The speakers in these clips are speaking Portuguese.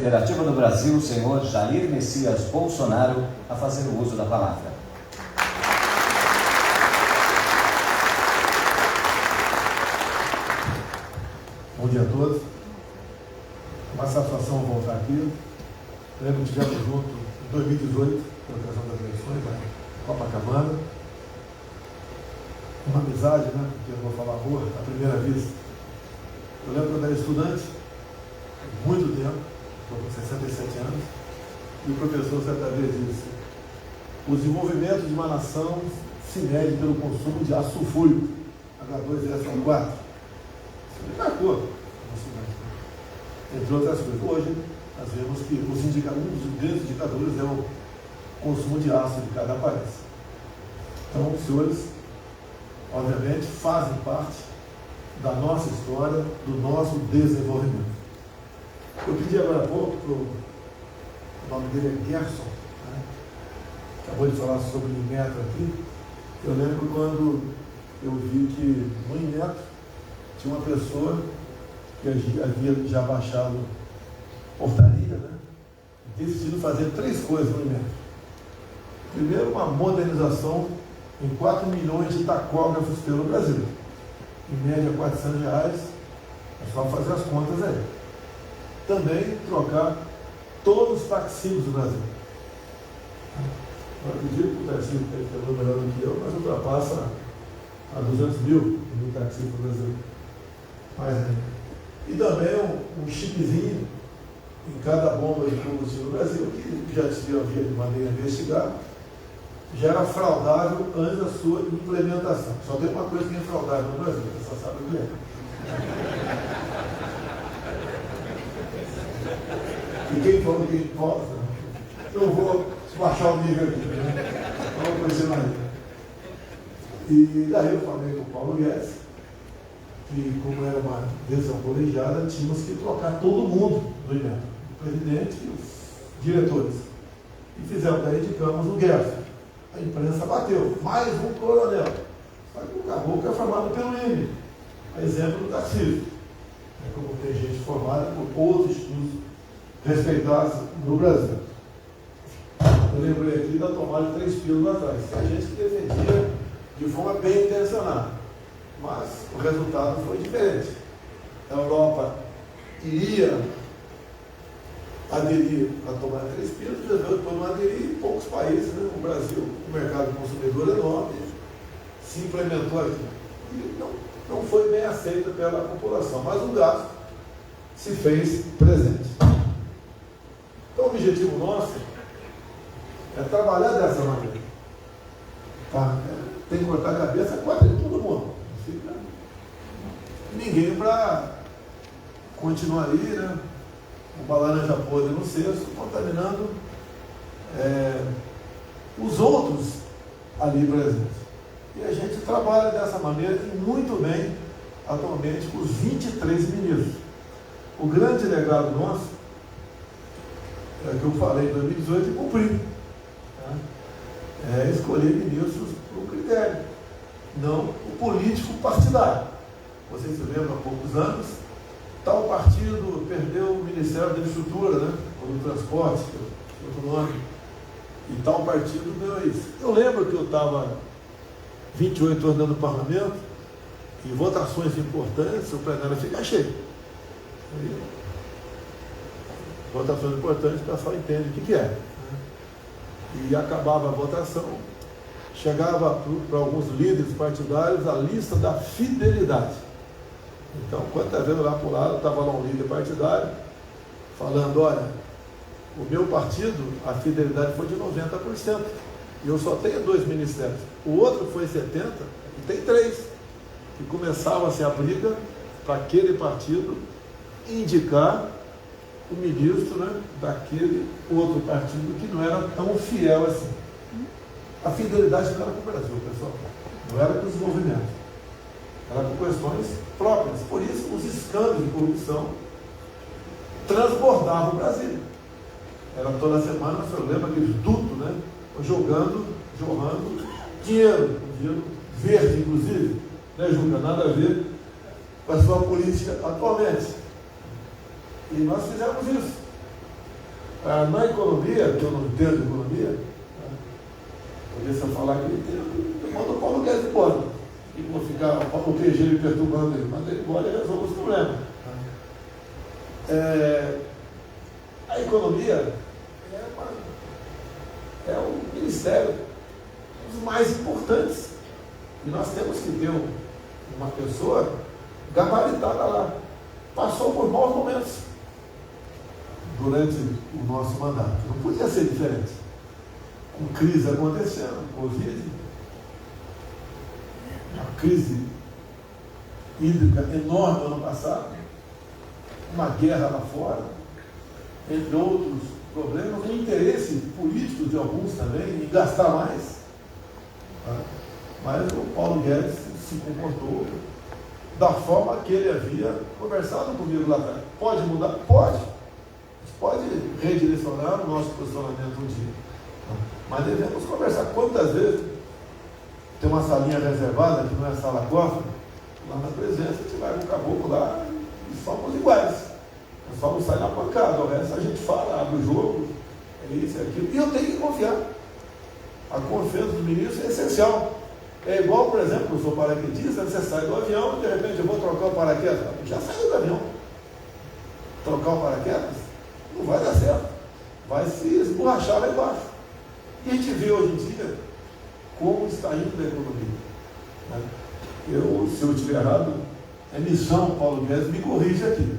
Federativa do Brasil, o senhor Jair Messias Bolsonaro, a fazer o uso da palavra. Bom dia a todos. Uma satisfação voltar aqui. Lembro que estivemos juntos em 2018, por ocasião das eleições, na Copacabana. Uma amizade, né? Porque eu vou falar amor à primeira vista. Eu lembro quando eu era estudante, muito tempo, estou com 67 anos, e o professor certa vez disse: o desenvolvimento de uma nação se mede pelo consumo de ácido sulfúrico, H2SO4. Isso me marcou, entre outras coisas. Hoje, nós vemos que um dos grandes indicadores é o consumo de ácido de cada país. Então, os senhores, obviamente, fazem parte da nossa história, do nosso desenvolvimento. Eu pedi agora há pouco, o nome dele é Gerson, né? Acabou de falar sobre o Inmetro aqui. Eu lembro quando eu vi que no Inmetro tinha uma pessoa que havia já baixado portaria, né? Decidindo fazer 3 coisas no Inmetro. Primeiro, uma modernização em 4 milhões de tacógrafos pelo Brasil. Em média, R$400. É só fazer as contas aí. Também trocar todos os taxímetros do Brasil. Eu acredito que o taxímetro é melhor do que eu, mas ultrapassa a 200 mil no taxímetro do Brasil. Mais ainda. E também um chipzinho em cada bomba de combustível no Brasil, que já havia de maneira investigada, já era fraudável antes da sua implementação. Só tem uma coisa que é fraudável no Brasil, você só sabe o que é. E quem falou que importa, eu vou baixar o nível aqui. Vamos conhecer mais. E daí eu falei com o Paulo Guedes que, como era uma decisão colegiada, tínhamos que trocar todo mundo do Inmetro, o presidente e os diretores. E fizemos, daí indicamos o Gerson. A imprensa bateu, mais um coronel. Só que o caboclo é formado pelo INE, a exemplo do taxismo. É como tem gente formada por outros estudos respeitados no Brasil. Eu lembrei aqui da tomada de 3 pílulas atrás. Tem gente que defendia de forma bem intencionada, mas o resultado foi diferente. A Europa iria aderir a tomar 3 pílulas, depois não aderir em poucos países, né? O Brasil, o mercado consumidor é enorme, se implementou aqui. E não foi bem aceita pela população, mas o gasto se fez presente. Então, o objetivo nosso é trabalhar dessa maneira. Tá? Tem que cortar a cabeça quase de todo mundo. Não fica ninguém para continuar ali, né? Uma laranja podre no cesto, contaminando os outros ali presentes. E a gente trabalha dessa maneira e muito bem, atualmente, com os 23 ministros. O grande legado nosso é que eu falei em 2018 e cumpri. Tá? É escolher ministros por critério, não o político partidário. Vocês se lembram, há poucos anos, tal partido perdeu o Ministério da Infraestrutura, né? Ou do Transporte, outro nome, e tal partido ganhou isso. Eu lembro que eu estava 28 anos no parlamento, e votações importantes, o plenário fica cheio. Votações importantes, o pessoal entende o que é. E acabava a votação, chegava para alguns líderes partidários a lista da fidelidade. Então, quando está vendo lá para o lado, estava lá um líder partidário, falando: olha, o meu partido, a fidelidade foi de 90%, e eu só tenho 2 ministérios. O outro foi 70%, e tem 3. E começava-se a briga para aquele partido indicar o ministro, né, daquele outro partido que não era tão fiel assim. A fidelidade não era com o Brasil, pessoal. Não era com o desenvolvimento. Era com questões próprias. Por isso, os escândalos de corrupção transbordavam o Brasil. Era toda semana, você lembra aqueles dutos, né? Jorrando dinheiro verde, inclusive, né, Juca? Nada a ver com a sua política atualmente. E nós fizemos isso. Na economia, que eu não entendo economia, talvez se eu falar que eu entendo, eu mando o Paulo Guedes embora. E vou ficar o PG me perturbando ele, mas ele embora e resolve os problemas. A economia é um ministério dos mais importantes. E nós temos que ter uma pessoa gabaritada lá. Passou por maus momentos durante o nosso mandato. Não podia ser diferente. Com crise acontecendo, Covid, uma crise hídrica enorme ano passado, uma guerra lá fora, entre outros problemas, um interesse político de alguns também em gastar mais. Mas o Paulo Guedes se comportou da forma que ele havia conversado comigo lá atrás. Pode mudar? Pode. Pode redirecionar o nosso posicionamento um dia. Mas devemos conversar. Quantas vezes tem uma salinha reservada, que não é sala cofre, lá na presença, a gente vai com o caboclo lá e somos iguais. Nós só não sai na pancada, o resto a gente fala, abre o jogo, é isso, é aquilo. E eu tenho que confiar. A confiança do ministro é essencial. É igual, por exemplo, eu sou paraquedista, você sai do avião e de repente eu vou trocar o paraquedas. Já saiu do avião. Trocar o paraquedas não vai dar certo. Vai se esborrachar lá embaixo. E a gente vê hoje em dia como está indo a economia. Se eu estiver errado, é missão Paulo Guedes, me corrige aqui.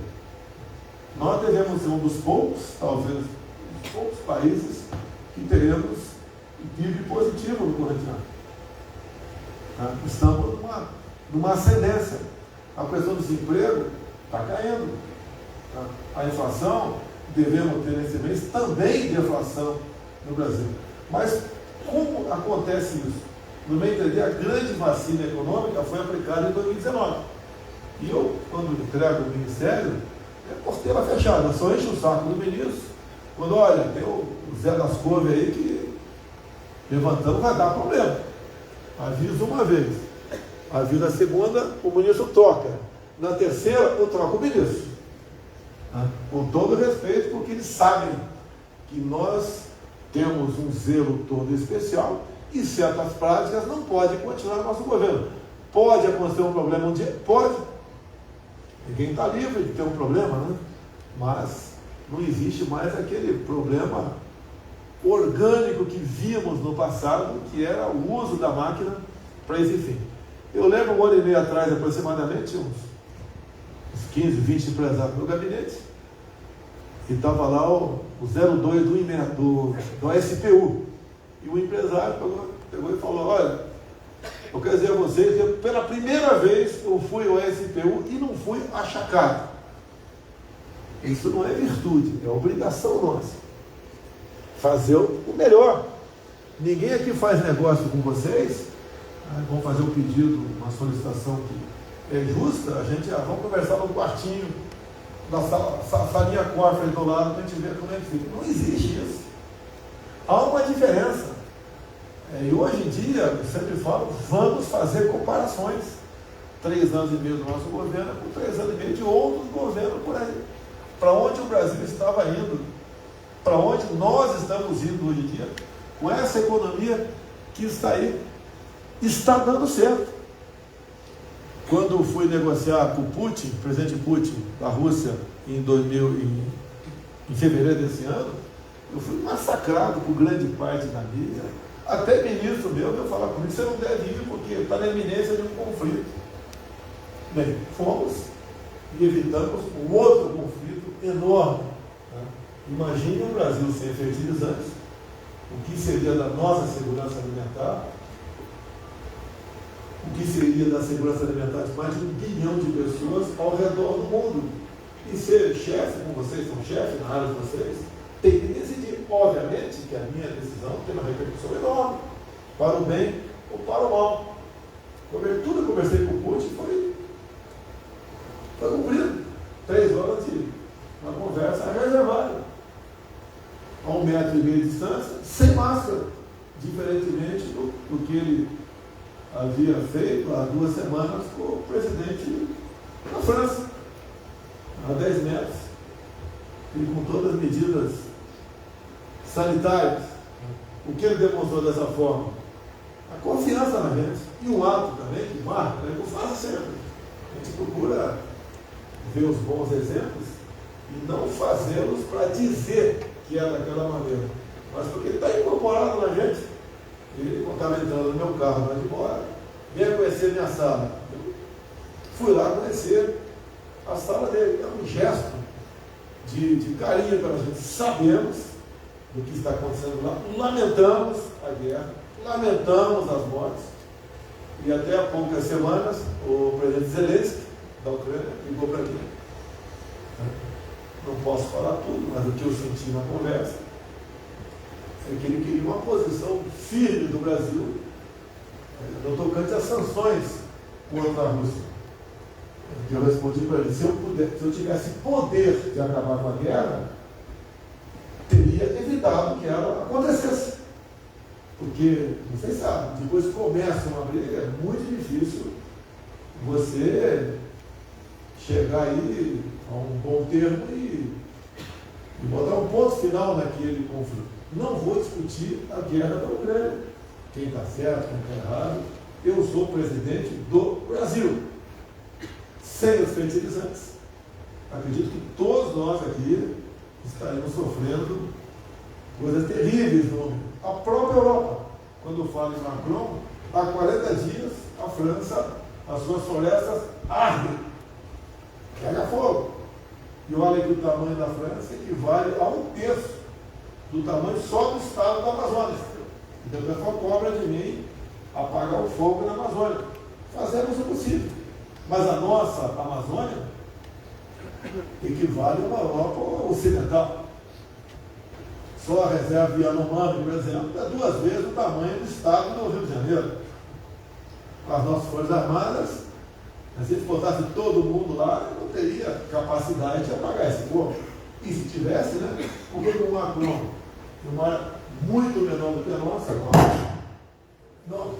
Nós devemos ser um dos poucos, talvez, dos poucos países que teremos PIB positivo no corrente ano. Estamos numa ascendência. A pressão do desemprego está caindo. A inflação, devemos ter nesse mês também deflação no Brasil. Mas como acontece isso? No meu entender, a grande vacina econômica foi aplicada em 2019. E eu, quando entrego o ministério, é porteira fechada. Eu só encho o saco do ministro. Quando, olha, tem o Zé das Couves aí que levantando vai dar problema. Aviso uma vez. Aviso na segunda, o ministro troca. Na terceira, eu troco o ministro. Com todo respeito, porque eles sabem que nós temos um zelo todo especial e certas práticas não podem continuar no nosso governo. Pode acontecer um problema um dia? Pode. Ninguém está livre de ter um problema, né? Mas não existe mais aquele problema orgânico que vimos no passado, que era o uso da máquina para esse fim. Eu lembro um ano e meio atrás, aproximadamente, uns 15, 20 empresários no meu gabinete, e estava lá o 02 do SPU. E o empresário pegou e falou: olha, eu quero dizer a vocês que pela primeira vez eu fui ao SPU e não fui achacado. Isso não é virtude, é obrigação nossa. Fazer o melhor. Ninguém aqui faz negócio com vocês. Vamos fazer um pedido, uma solicitação que é justa. A gente vamos conversar no quartinho da salinha cofre do lado para a gente ver como é que fica. Não existe isso. Há uma diferença. E hoje em dia, eu sempre falo, vamos fazer comparações. 3 anos e meio do nosso governo com 3 anos e meio de outros governos por aí. Para onde o Brasil estava indo, para onde nós estamos indo hoje em dia, com essa economia que está aí, está dando certo. Quando fui negociar com o Putin, o presidente Putin da Rússia, em fevereiro desse ano, eu fui massacrado por grande parte da mídia. Até ministro meu veio falar comigo: você não deve ir porque está na iminência de um conflito. Bem, fomos e evitamos um outro conflito enorme. Imagine o Brasil sem fertilizantes, o que seria da nossa segurança alimentar, o que seria da segurança alimentar de mais de 1 bilhão de pessoas ao redor do mundo. E ser chefe, como vocês são chefes na área de vocês, tem que decidir. Obviamente que a minha decisão tem uma repercussão enorme, para o bem ou para o mal. Tudo que eu conversei com o Putin foi cumprido. 3 horas de uma conversa reservada, a 1,5 metro de distância, sem máscara, diferentemente do que ele havia feito há 2 semanas com o presidente da França, a 10 metros, e com todas as medidas sanitários. O que ele demonstrou dessa forma? A confiança na gente. E um ato também que marca, né, que eu faço sempre. A gente procura ver os bons exemplos e não fazê-los para dizer que é daquela maneira, mas porque está incorporado na gente. Ele, quando estava entrando no meu carro, lá de embora, venha conhecer minha sala. Eu fui lá conhecer a sala dele. É um gesto de carinho para a gente. Sabemos do que está acontecendo lá, lamentamos a guerra, lamentamos as mortes, e até há poucas semanas o presidente Zelensky da Ucrânia ligou para mim. Não posso falar tudo, mas o que eu senti na conversa é que ele queria uma posição firme do Brasil no tocante às sanções contra a Rússia. Eu respondi para ele: se eu tivesse poder de acabar com a guerra, teria evitado que ela acontecesse. Porque, vocês sabem, depois que começa uma briga, é muito difícil você chegar aí a um bom termo e botar um ponto final naquele conflito. Não vou discutir a guerra da Ucrânia, quem está certo, quem está errado. Eu sou presidente do Brasil, sem os fertilizantes. Acredito que todos nós aqui estaremos sofrendo coisas terríveis no mundo. A própria Europa, quando fala em Macron, há 40 dias a França, as suas florestas ardem, pega fogo. E olha que o tamanho da França equivale a 1/3 do tamanho só do estado da Amazônia. Então o pessoal cobra de mim apagar o fogo na Amazônia. Fazemos o possível. Mas a nossa Amazônia equivale a uma Europa ocidental. Só a reserva Yanomami, por exemplo, é 2 vezes o tamanho do estado do Rio de Janeiro. As nossas Forças Armadas, se a gente botasse todo mundo lá, não teria capacidade de apagar esse fogo. E se tivesse, né? Por que o Macron, numa área muito menor do que a nossa, não,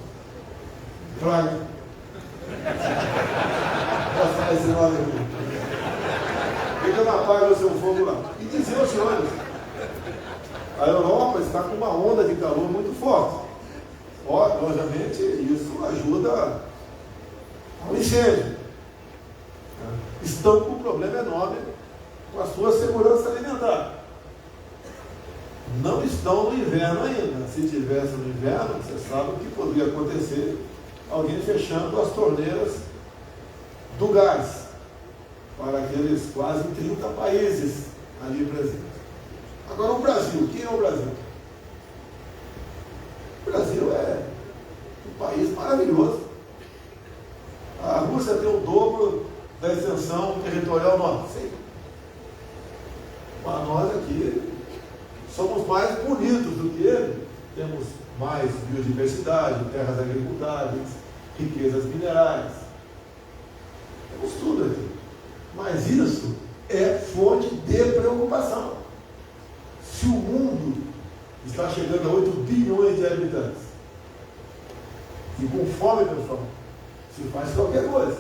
traga. Posso falar esse nome aqui. Por que eu não apago o seu fogo lá? E dizer aos senhores, a Europa está com uma onda de calor muito forte. Obviamente, isso ajuda ao incêndio. Estão com um problema enorme com a sua segurança alimentar. Não estão no inverno ainda. Se tivesse no inverno, você sabe o que poderia acontecer: alguém fechando as torneiras do gás para aqueles quase 30 países ali presentes. Agora, o Brasil. Quem é o Brasil? O Brasil é um país maravilhoso. A Rússia tem o dobro da extensão territorial nossa. Sim. Mas nós aqui somos mais bonitos do que ele. Temos mais biodiversidade, terras agricultáveis, riquezas minerais. Temos tudo aqui. Mas isso é fonte de preocupação. Se o mundo está chegando a 8 bilhões de habitantes, e com fome, pessoal, se faz qualquer coisa.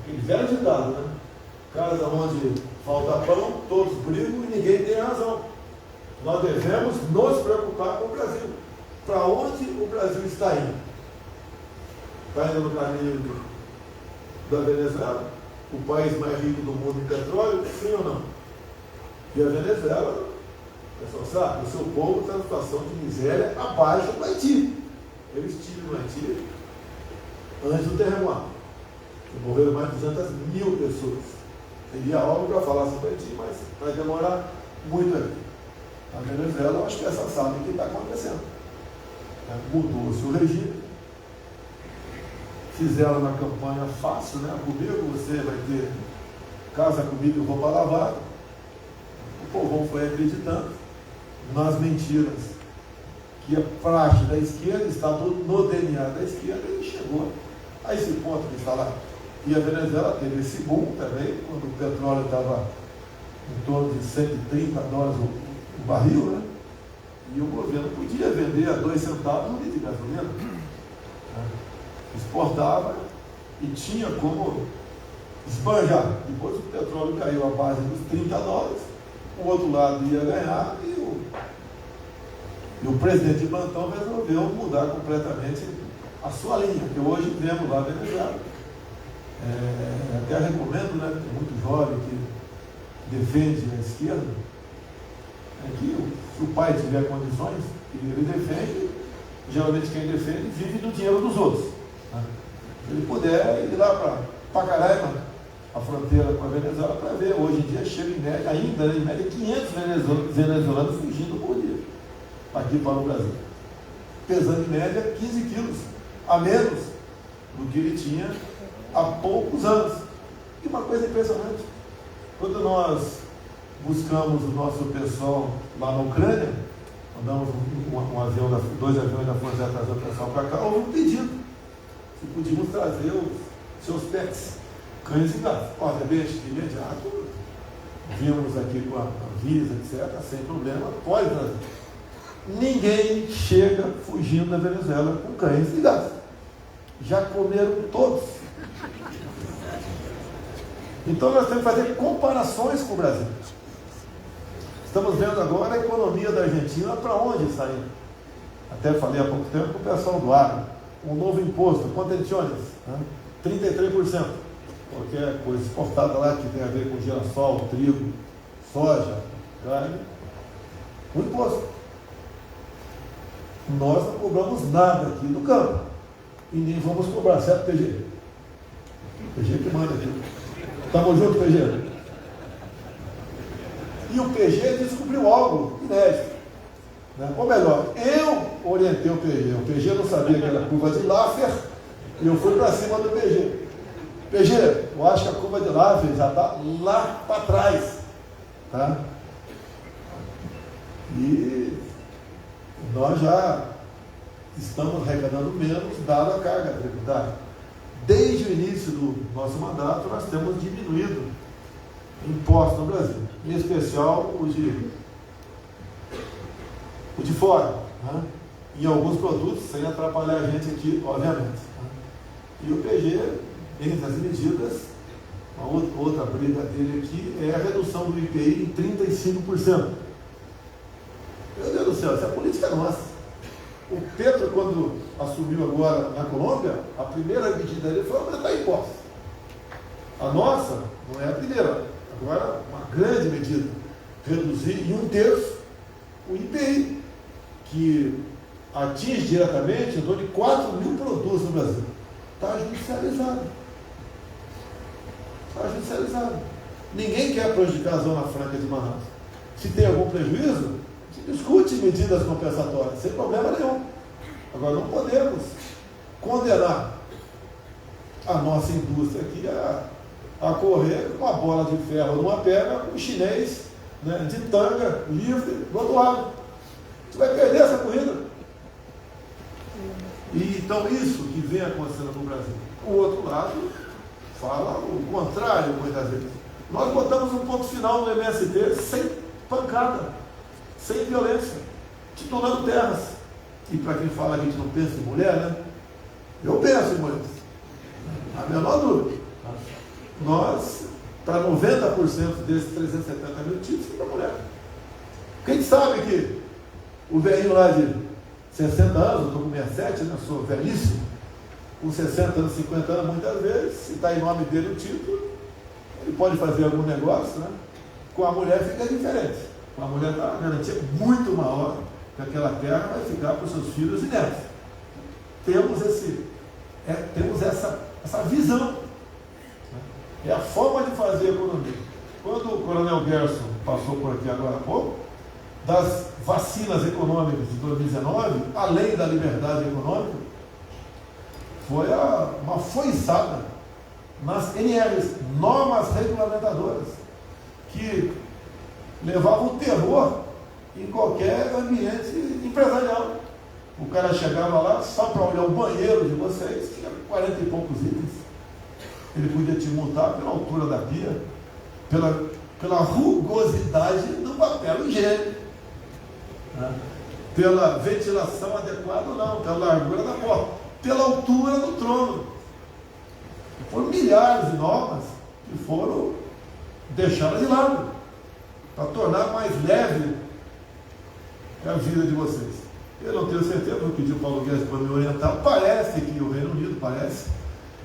Aquele velho ditado, né? Casa onde falta pão, todos brigam e ninguém tem razão. Nós devemos nos preocupar com o Brasil. Para onde o Brasil está indo? Está indo no caminho da Venezuela, o país mais rico do mundo em petróleo, sim ou não? E a Venezuela, o pessoal sabe, o seu povo está em situação de miséria abaixo do Haiti. Eu estive no Haiti antes do terremoto. Morreram mais de 200 mil pessoas. Teria algo para falar sobre o Haiti, mas vai demorar muito aqui. A Venezuela, eu acho que essa sabe o que está acontecendo. Mudou-se o regime. Fizeram uma campanha fácil, né? Comigo você vai ter casa, comida e roupa lavada. O povão foi acreditando nas mentiras que a praxe da esquerda está no DNA da esquerda e chegou a esse ponto que está lá. E a Venezuela teve esse boom também, quando o petróleo estava em torno de 130 dólares o barril, né? E o governo podia vender a 2 centavos um litro de gasolina. Exportava e tinha como esbanjar. Depois o petróleo caiu à base dos 30 dólares, o outro lado ia ganhar e E o presidente de plantão resolveu mudar completamente a sua linha, que hoje vemos lá Venezuela. Até recomendo, né, tem muito jovem que defende a esquerda, que se o pai tiver condições, ele defende, geralmente quem defende vive do dinheiro dos outros. Né? Se ele puder ir lá para Pacaraima, a fronteira com a Venezuela, para ver. Hoje em dia chega em média, ainda em média 500 venezuelanos fugindo por dia, aqui para o Brasil. Pesando em média 15 quilos a menos do que ele tinha há poucos anos. E uma coisa impressionante, quando nós buscamos o nosso pessoal lá na Ucrânia, mandamos dois aviões da Força Aérea trazer o pessoal para cá, houve um pedido se podíamos trazer os seus pets, cães e gatos. Obviamente, de imediato, vimos aqui com a Visa, etc., sem problema, pode trazer. Ninguém chega fugindo da Venezuela com cães e gatos. Já comeram todos. Então nós temos que fazer comparações com o Brasil. Estamos vendo agora a economia da Argentina para onde está indo. Até falei há pouco tempo com o pessoal do agro. Um novo imposto, contenciones, 33%. Qualquer coisa exportada lá que tem a ver com girassol, trigo, soja, carne, um imposto. Nós não cobramos nada aqui do campo. E nem vamos cobrar, certo, PG? PG que manda aqui. Estamos juntos, PG? E o PG descobriu algo inédito. Né? Ou melhor, eu orientei o PG. O PG não sabia que era curva de Laffer e eu fui para cima do PG. PG, eu acho que a curva de Laffer já está lá para trás. Tá? E nós já estamos arrecadando menos, dada a carga tributária. Desde o início do nosso mandato, nós temos diminuído impostos no Brasil, em especial o de fora, né? Em alguns produtos, sem atrapalhar a gente aqui, obviamente. Né? E o PG, entre as medidas, uma outra briga dele aqui é a redução do IPI em 35%. Meu Deus do céu, essa é a política nossa. O Petro, quando assumiu agora na Colômbia, a primeira medida dele foi aumentar impostos. A nossa não é a primeira. Agora, uma grande medida, reduzir em 1/3 o IPI, que atinge diretamente em torno de 4 mil produtos no Brasil. Está judicializado. Está judicializado. Ninguém quer prejudicar a Zona Franca de Manaus. Se tem algum prejuízo, discute medidas compensatórias, sem problema nenhum. Agora, não podemos condenar a nossa indústria aqui a correr com uma bola de ferro numa perna, com o chinês, né, de tanga, livre, do outro lado. Você vai perder essa corrida. E então isso que vem acontecendo no Brasil. O outro lado fala o contrário muitas vezes. Nós botamos um ponto final no MST sem pancada, sem violência, titulando terras. E para quem fala que a gente não pensa em mulher, né? Eu penso em mulheres. A menor dúvida. Nós, para 90% desses 370 mil títulos, para mulher. Quem sabe que o velhinho lá de 60 anos, eu estou com 67, né? Sou velhíssimo, com 60 anos, 50 anos, muitas vezes, se está em nome dele o título, ele pode fazer algum negócio, né? Com a mulher fica diferente. Com a mulher está uma garantia muito maior que aquela terra vai ficar para os seus filhos e netos. Temos essa visão. É a forma de fazer a economia. Quando o Coronel Gerson passou por aqui agora há pouco, das vacinas econômicas de 2019, além da liberdade econômica, foi uma foiçada nas NRs, normas regulamentadoras, que levavam o terror em qualquer ambiente empresarial. O cara chegava lá só para olhar o banheiro de vocês, tinha 40 e poucos itens. Ele podia te multar pela altura da pia, pela rugosidade do papel higiênico, né? Pela ventilação adequada ou não, pela largura da porta, pela altura do trono. Foram milhares de normas que foram deixadas de lado para tornar mais leve a vida de vocês. Eu não tenho certeza, vou pedir o Paulo Guedes para me orientar. Parece que o Reino Unido,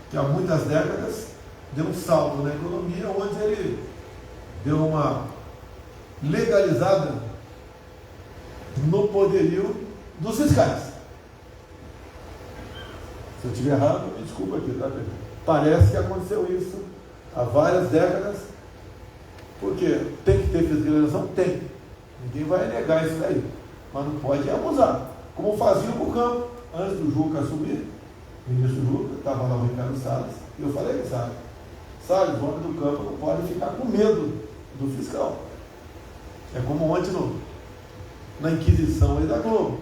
que há muitas décadas deu um salto na economia, onde ele deu uma legalizada no poderio dos fiscais. Se eu estiver errado, me desculpa aqui, tá, Pedro? Parece que aconteceu isso há várias décadas, porque tem que ter fiscalização? Tem. Ninguém vai negar isso daí. Mas não pode abusar. Como fazia o campo, antes do Juca assumir, o ministro Juca, estava lá o Ricardo Salles, e eu falei, Salles, o homem do campo não pode ficar com medo do fiscal. É como ontem na Inquisição aí da Globo.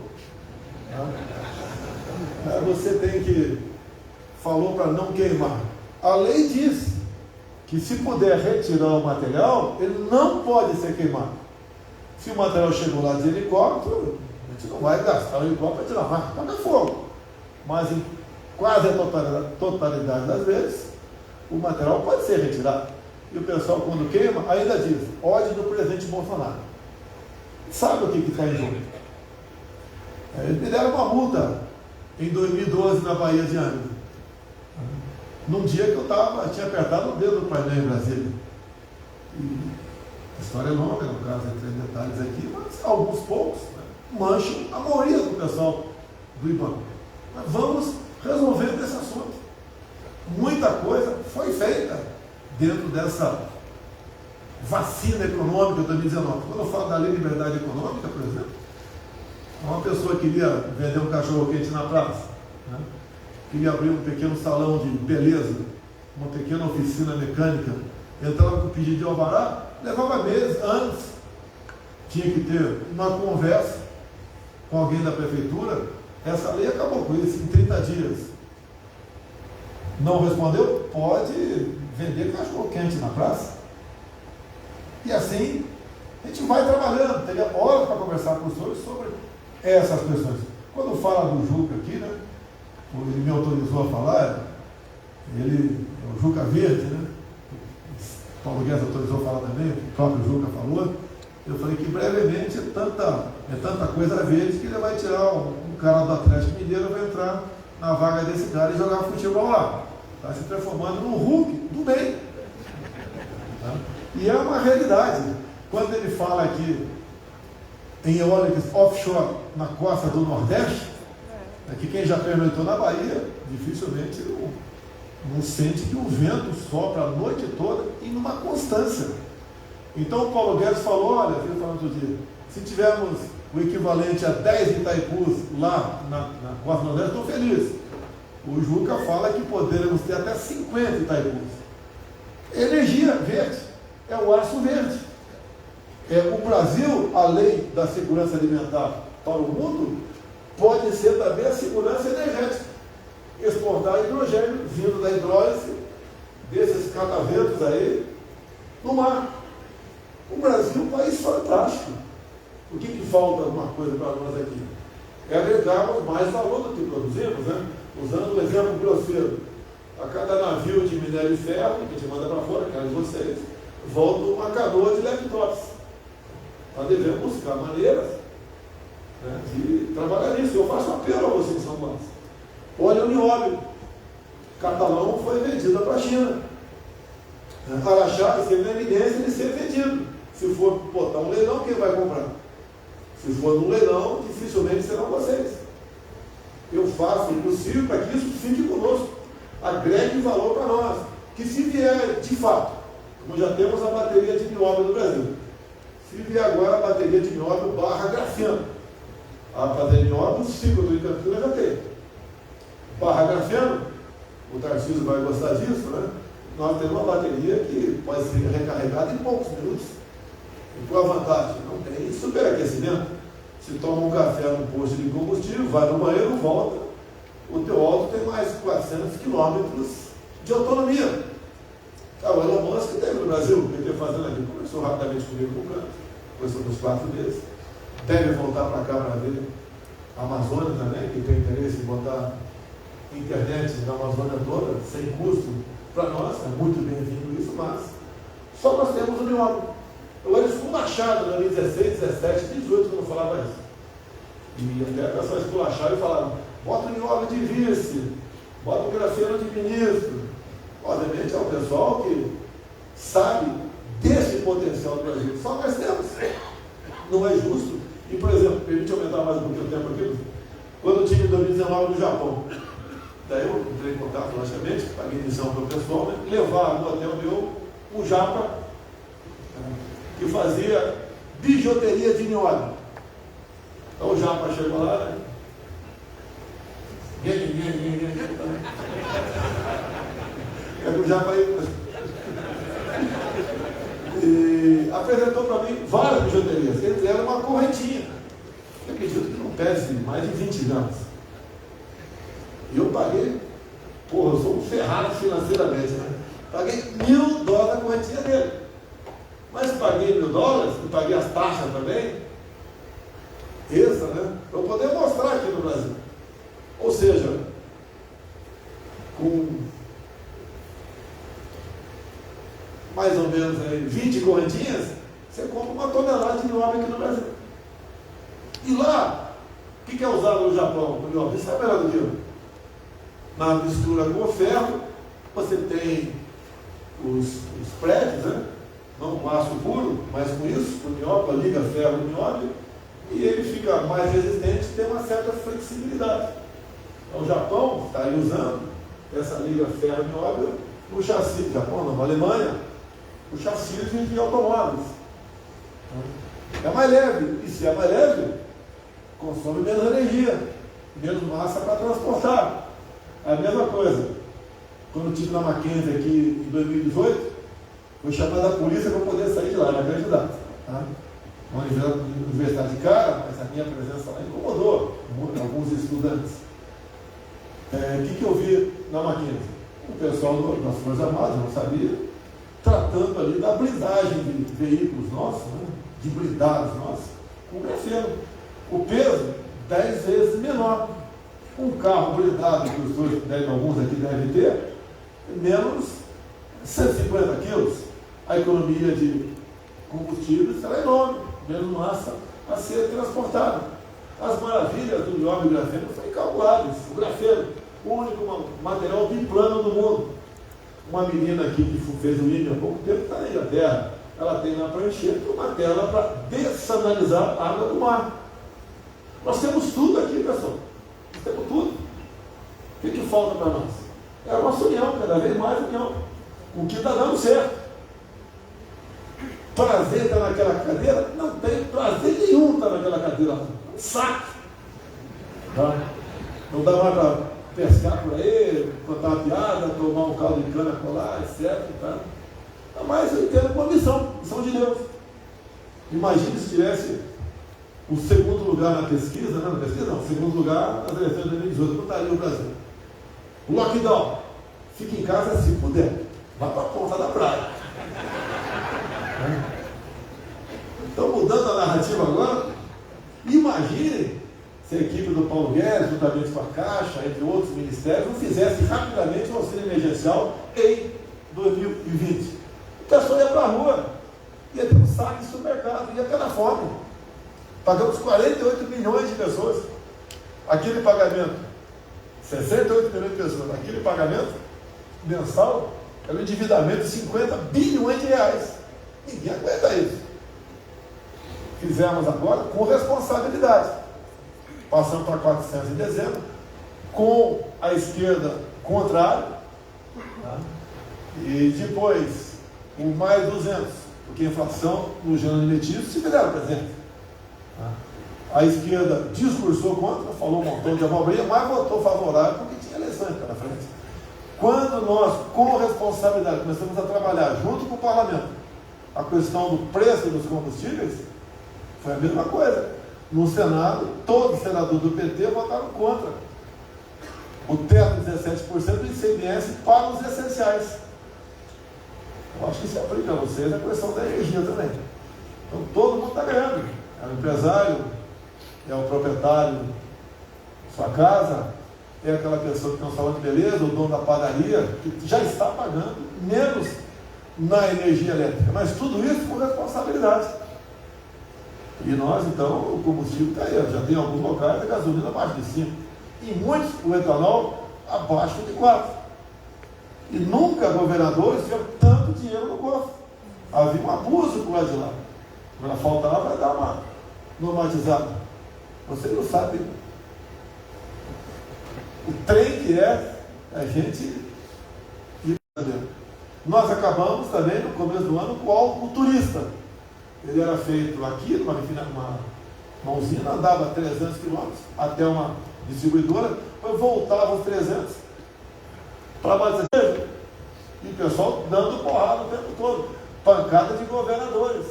Você tem que, falou para não queimar. A lei diz que se puder retirar o material, ele não pode ser queimado. Se o material chegou lá de helicóptero, a gente não vai gastar o helicóptero para tirar mais, toca fogo. Mas em quase a totalidade das vezes, o material pode ser retirado. E o pessoal, quando queima, ainda diz, ódio do presidente Bolsonaro. Sabe o que está em jogo? Eles me deram uma multa em 2012 na Bahia de Angra. Num dia que eu tinha apertado o dedo do painel em Brasília. E a história é longa, no caso, entre detalhes aqui, mas alguns poucos mancham a maioria do pessoal do IBAN. Mas vamos resolvendo esse assunto. Muita coisa foi feita dentro dessa vacina econômica de 2019. Quando eu falo da lei de liberdade econômica, por exemplo, uma pessoa queria vender um cachorro quente na praça, queria abrir um pequeno salão de beleza, uma pequena oficina mecânica, entrava com o pedido de alvará, levava meses, anos, tinha que ter uma conversa com alguém da prefeitura. Essa lei acabou com isso em 30 dias. Não respondeu? Pode vender cachorro quente na praça. E assim, a gente vai trabalhando, teria horas para conversar com os senhores sobre essas questões. Quando fala do Juca aqui, ele me autorizou a falar, ele é o Juca Verde, o Paulo Guedes autorizou a falar também, o próprio Juca falou. Eu falei que brevemente é tanta coisa verde que ele vai tirar um cara do Atlético Mineiro, vai entrar na vaga desse cara e jogar futebol lá. Está se transformando no Hulk do bem. E é uma realidade. Quando ele fala aqui em eólicas offshore na costa do Nordeste, que quem já pernoitou na Bahia, dificilmente não sente que o vento sopra a noite toda e numa constância. Então o Paulo Guedes falou, olha, ele falou outro dia, se tivermos o equivalente a 10 Itaipus lá na costa do Nordeste, estou feliz. O Juca fala que poderemos ter até 50 Itaipus. Energia verde, é o aço verde. O Brasil, além da segurança alimentar para o mundo, pode ser também a segurança energética. Exportar hidrogênio vindo da hidrólise desses cataventos aí no mar. O Brasil é um país fantástico. O que falta alguma coisa para nós aqui? É agregarmos mais valor do que produzimos, Usando o exemplo grosseiro. A cada navio de minério de ferro, que a gente manda para fora, que é de vocês, volta uma canoa de laptops. Nós devemos buscar maneiras de trabalhar nisso. Eu faço apelo a vocês, São Paulo. Olha o nióbio. Catalão foi vendida para a China. Araxá esteve na eminência de ser vendido. Se for botar um leilão, quem vai comprar? Se for num leilão, dificilmente serão vocês. Eu faço o possível para que isso fique conosco, agregue valor para nós. Que se vier de fato, como já temos a bateria de nióbio no Brasil, se vier agora a bateria de nióbio barra grafeno, a bateria de nióbio, o ciclo do Campinas já tem. Barra grafeno, o Tarcísio vai gostar disso, Nós temos uma bateria que pode ser recarregada em poucos minutos. E qual a vantagem? Não tem superaquecimento. Se toma um café no posto de combustível, vai no banheiro, volta, o teu auto tem mais 400 quilômetros de autonomia. O Elon Musk teve no Brasil, o PT fazendo aqui, começou rapidamente comigo no canto, começou nos 4 meses, deve voltar para cá para ver a Amazônia também, que tem interesse em botar internet na Amazônia toda, sem custo para nós, é muito bem-vindo isso, mas só nós temos o nióbio. Eu era esculachado em 2016, 17, 18, quando eu falava isso. E até a pessoa esculacharam e falaram, bota o Nióbio de vice, bota o Grafeno de ministro. Obviamente é o pessoal que sabe desse potencial do Brasil. Só nós temos. Não é justo. E, por exemplo, permite aumentar mais um pouquinho o tempo aqui. Quando eu tive em 2019 no Japão, daí eu entrei em contato, logicamente, paguei missão para o pessoal, né? Levar no hotel meu um japa que fazia bijuteria de nióbio. Então o japa chegou lá, né? O japa aí e apresentou para mim várias bijuterias, entre elas uma correntinha. Eu acredito que não pese mais de 20 gramas. E eu paguei, porra, eu sou um ferrado financeiramente, né? Paguei $1.000 a correntinha dele. Mas paguei $1.000 e paguei as taxas também, extra, né? Para eu poder mostrar aqui no Brasil. Ou seja, com mais ou menos aí, 20 correntinhas, você compra uma tonelada de nióbio aqui no Brasil. E lá, o que é usado no Japão? O nióbio, isso é melhor do que eu. Na mistura com o ferro, você tem os prédios, né? Não com aço puro, mas com isso, o nióbio, liga ferro no nióbio, e ele fica mais resistente, tem uma certa flexibilidade. Então, o Japão está aí usando essa liga ferro-nióbio no chassi, Japão não, na Alemanha, o chassi de automóveis. É mais leve, e se é mais leve, consome menos energia, menos massa para transportar. É a mesma coisa. Quando eu estive na Mackenzie aqui em 2018, fui chamado a polícia para poder sair de lá, na candidato. Tá? Uma universidade cara, mas a minha presença lá incomodou alguns estudantes. O que eu vi na Mackenzie? O pessoal das Forças Armadas, não sabia, tratando ali da blindagem de veículos nossos, né? De blindados nossos, com grafeno. O peso 10 vezes menor. Um carro blindado, que os dois, alguns aqui devem ter, menos 150 quilos. A economia de combustíveis será enorme, menos massa a ser transportada. As maravilhas do nióbio e grafeno foram calculadas. O grafeno, o único material biplano do mundo. Uma menina aqui que fez o INE há pouco tempo está na Inglaterra. Ela tem na prancheta uma tela para dessanalizar a água do mar. Nós temos tudo aqui, pessoal. Nós temos tudo. O que falta para nós? É a nossa união, cada vez mais união. O que está dando certo. Prazer estar naquela cadeira? Não tem prazer nenhum estar naquela cadeira. Um saco. Tá? Não dá mais para pescar por aí, contar uma piada, tomar um caldo de cana colar, etc. Tá? Mas eu entendo uma missão de Deus. Imagine se tivesse o segundo lugar na pesquisa, não, o segundo lugar nas eleições de 2018, não estaria o Brasil. O lockdown, fique em casa se puder, vá para a ponta da praia. Então, mudando a narrativa agora, imagine se a equipe do Paulo Guedes, juntamente com a Caixa, entre outros ministérios, não fizesse rapidamente o auxílio emergencial em 2020. O pessoal ia para a rua, ia ter um saque de supermercado, ia ter na fome. Pagamos 48 milhões de pessoas. Aquele pagamento, 68 milhões de pessoas, aquele pagamento mensal é um endividamento de 50 bilhões de reais. Ninguém aguenta isso. Fizemos agora com responsabilidade. Passamos para 400 em dezembro, com a esquerda contrária, tá? E depois o mais 200, porque a inflação no gênero alimentício se fizeram presente. Tá? A esquerda discursou contra, falou um montão de abobrinha, mas votou favorável porque tinha eleições pela frente. Quando nós, com responsabilidade, começamos a trabalhar junto com o parlamento a questão do preço dos combustíveis, foi a mesma coisa. No Senado, todos os senadores do PT votaram contra o teto de 17% do ICMS para os essenciais. Eu acho que se aplica a vocês a questão da energia também. Então todo mundo está ganhando. É o empresário, é o proprietário de sua casa, é aquela pessoa que tem um salão de beleza, o dono da padaria, que já está pagando menos na energia elétrica. Mas tudo isso com responsabilidade. E nós, então, o combustível está aí, já tem alguns locais a gasolina abaixo de 5. E muitos o etanol abaixo de 4. E nunca governadores tiveram tanto dinheiro no cofre. Havia um abuso por lá de lá. Quando faltava, vai dar uma normatizada. Vocês não sabem o trem que é a gente ir para dentro. Nós acabamos também, no começo do ano, com o álcool turista. Ele era feito aqui, uma usina, andava 300 quilômetros até uma distribuidora, depois voltava os 300 para abastecer. E o pessoal dando porrada o tempo todo. Pancada de governadores.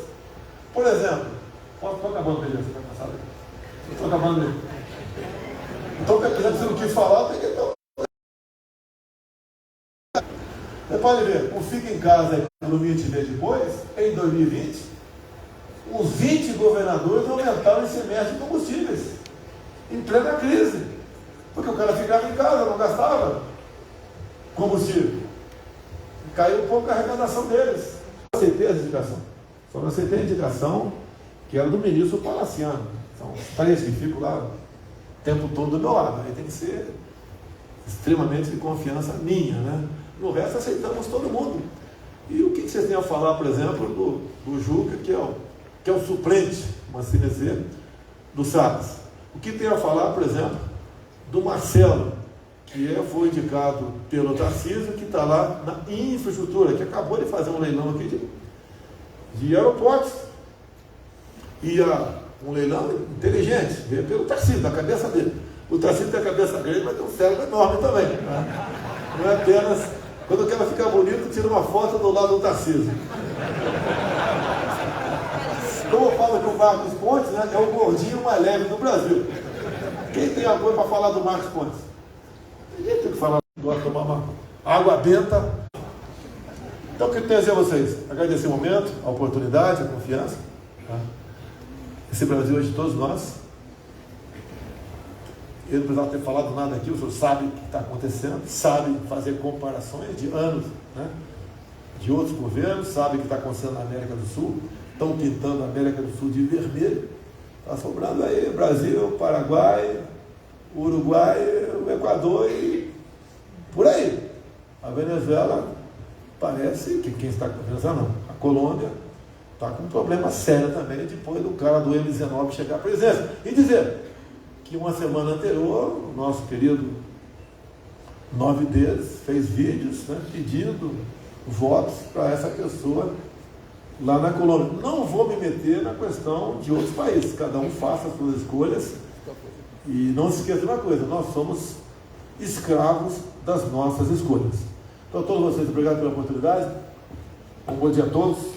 Por exemplo, estou acabando, beleza? Estou acabando mesmo. Então, se você não quis falar, tem que ter. Você pode ver, o Fica em Casa no 20 dias depois, em 2020, os 20 governadores aumentaram o ICMS de combustíveis, em plena crise, porque o cara ficava em casa, não gastava combustível. Caiu um pouco a arrecadação deles. Eu aceitei essa indicação. Só não aceitei a indicação que era do ministro Palaciano. São os 3 que ficam lá o tempo todo do meu lado. Aí tem que ser extremamente de confiança minha, né? No resto aceitamos todo mundo. E o que vocês têm a falar, por exemplo, do Juca, que é o suplente, vamos assim dizer, do Salles? O que tem a falar, por exemplo, do Marcelo, que foi indicado pelo Tarcísio, que está lá na infraestrutura, que acabou de fazer um leilão aqui de aeroportos. E um leilão inteligente, veio pelo Tarcísio, da cabeça dele. O Tarcísio tem a cabeça grande, mas tem um cérebro enorme também. Né? Não é apenas, quando eu quero ficar bonito, tira uma foto do lado do Tarcísio. Como eu falo que o Marcos Pontes, né, é o gordinho mais leve do Brasil. Quem tem apoio para falar do Marcos Pontes? Ninguém tem que falar, gosta de tomar uma água benta. Então, o que eu tenho a dizer a vocês? Agradecer o momento, a oportunidade, a confiança. Tá? Esse Brasil é de todos nós. Eu não precisava ter falado nada aqui, o senhor sabe o que está acontecendo, sabe fazer comparações de anos, né, de outros governos, sabe o que está acontecendo na América do Sul, estão pintando a América do Sul de vermelho, está sobrando aí Brasil, Paraguai, Uruguai, o Equador e por aí. A Venezuela parece que quem está com a Venezuela não, a Colômbia está com um problema sério também depois do cara do M19 chegar à presidência. E dizer que uma semana anterior, o nosso querido 9 deles fez vídeos, né, pedindo votos para essa pessoa lá na Colômbia. Não vou me meter na questão de outros países, cada um faça as suas escolhas e não se esqueça de uma coisa, nós somos escravos das nossas escolhas. Então, a todos vocês, obrigado pela oportunidade, um bom dia a todos.